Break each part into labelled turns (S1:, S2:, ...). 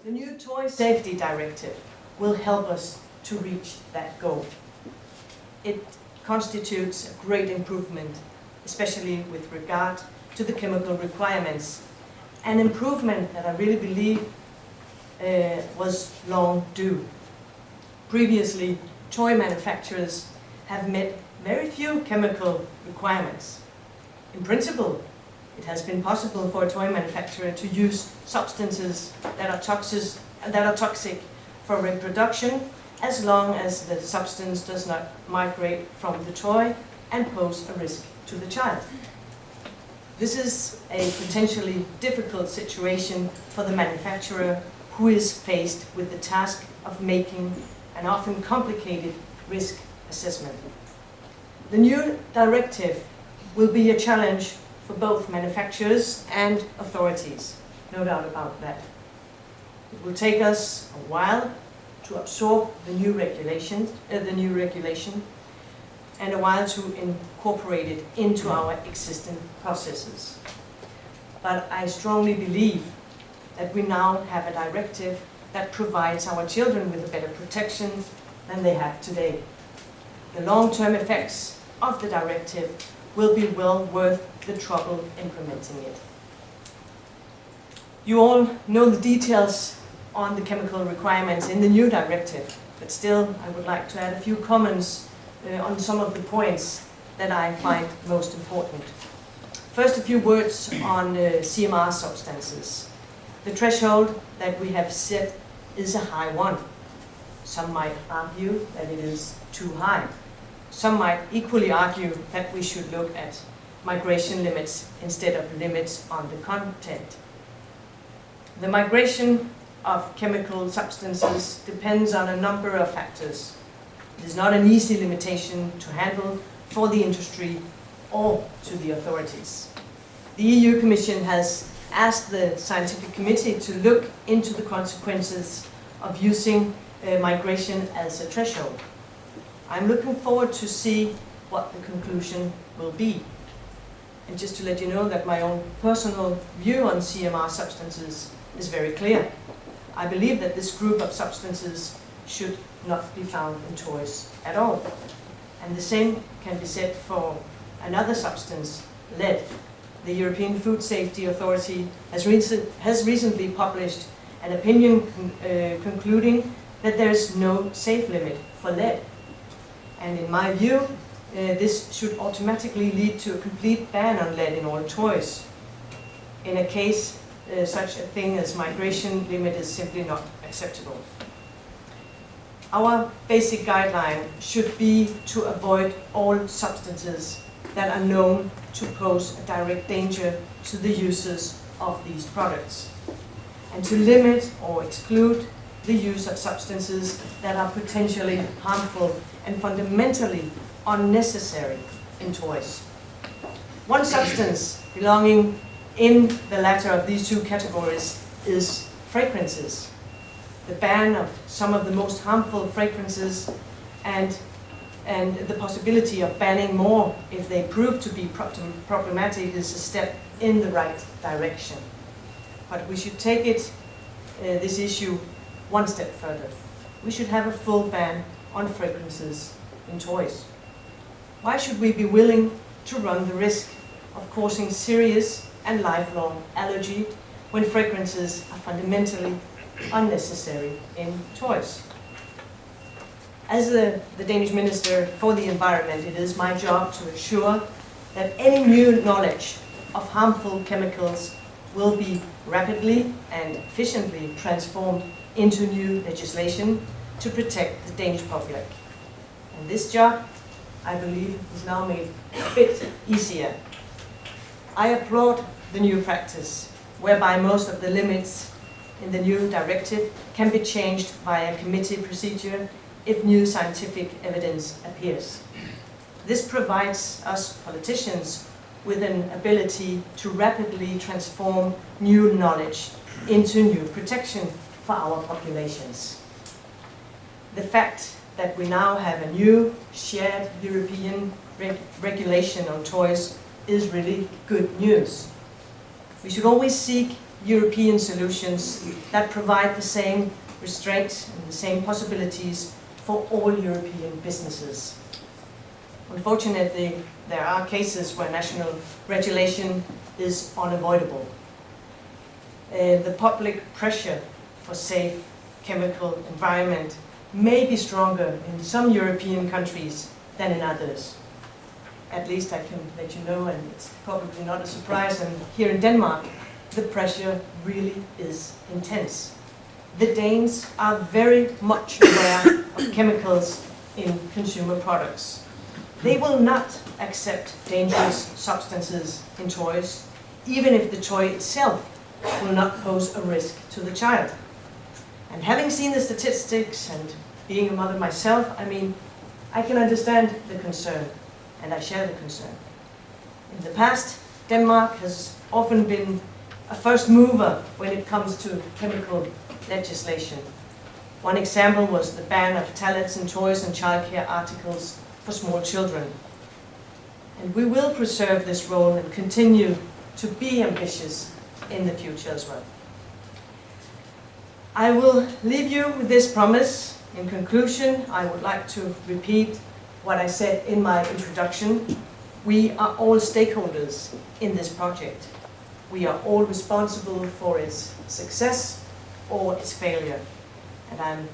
S1: The new Toy Safety Directive will help us to reach that goal. It constitutes a great improvement, especially with regard to the chemical requirements. An improvement that I really believe was long due. Previously, toy manufacturers have met very few chemical requirements. In principle, it has been possible for a toy manufacturer to use substances that are toxic for reproduction, as long as the substance does not migrate from the toy and pose a risk to the child. This is a potentially difficult situation for the manufacturer, who is faced with the task of making an often complicated risk assessment. The new directive will be a challenge for both manufacturers and authorities, no doubt about that. It will take us a while to absorb the new regulation, and a while to incorporate it into our existing processes. But I strongly believe that we now have a directive that provides our children with a better protection than they have today. The long-term effects of the directive will be well worth the trouble implementing it. You all know the details on the chemical requirements in the new directive, but still I would like to add a few comments on some of the points that I find most important. First, a few words on CMR substances. The threshold that we have set is a high one. Some might argue that it is too high. Some might equally argue that we should look at migration limits instead of limits on the content. The migration of chemical substances depends on a number of factors. It is not an easy limitation to handle for the industry or to the authorities. The EU Commission has asked the scientific committee to look into the consequences of using migration as a threshold. I'm looking forward to see what the conclusion will be. And just to let you know that my own personal view on CMR substances is very clear. I believe that this group of substances should not be found in toys at all. And the same can be said for another substance, lead. The European Food Safety Authority has recently published an opinion concluding that there is no safe limit for lead. And in my view, this should automatically lead to a complete ban on lead in all toys. In a case, such a thing as migration limit is simply not acceptable. Our basic guideline should be to avoid all substances that are known to pose a direct danger to the users of these products, and to limit or exclude the use of substances that are potentially harmful and fundamentally unnecessary in toys. One substance belonging in the latter of these two categories is fragrances. The ban of some of the most harmful fragrances and the possibility of banning more if they prove to be problematic is a step in the right direction. But we should take this issue one step further. We should have a full ban on fragrances in toys. Why should we be willing to run the risk of causing serious and lifelong allergy when fragrances are fundamentally unnecessary in toys? As the Danish Minister for the Environment, it is my job to ensure that any new knowledge of harmful chemicals will be rapidly and efficiently transformed into new legislation to protect the Danish public. And this job, I believe, is now made a bit easier. I applaud the new practice, whereby most of the limits in the new directive can be changed via committee procedure if new scientific evidence appears. This provides us politicians with an ability to rapidly transform new knowledge into new protection for our populations. The fact that we now have a new shared European regulation on toys is really good news. We should always seek European solutions that provide the same restraints and the same possibilities for all European businesses. Unfortunately, there are cases where national regulation is unavoidable. The public pressure for safe chemical environment may be stronger in some European countries than in others. At least I can let you know, and it's probably not a surprise, and here in Denmark, the pressure really is intense. The Danes are very much aware of chemicals in consumer products. They will not accept dangerous substances in toys, even if the toy itself will not pose a risk to the child. And having seen the statistics and being a mother myself, I can understand the concern, and I share the concern. In the past, Denmark has often been a first mover when it comes to chemical legislation. One example was the ban of phtalates in toys and childcare articles for small children. And we will preserve this role and continue to be ambitious in the future as well. I will leave you with this promise. In conclusion, I would like to repeat what I said in my introduction. We are all stakeholders in this project. We are all responsible for its success or its failure. And I'm,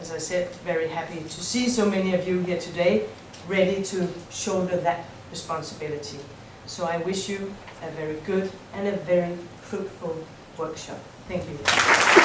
S1: as I said, very happy to see so many of you here today ready to shoulder that responsibility. So I wish you a very good and a very fruitful workshop. Thank you.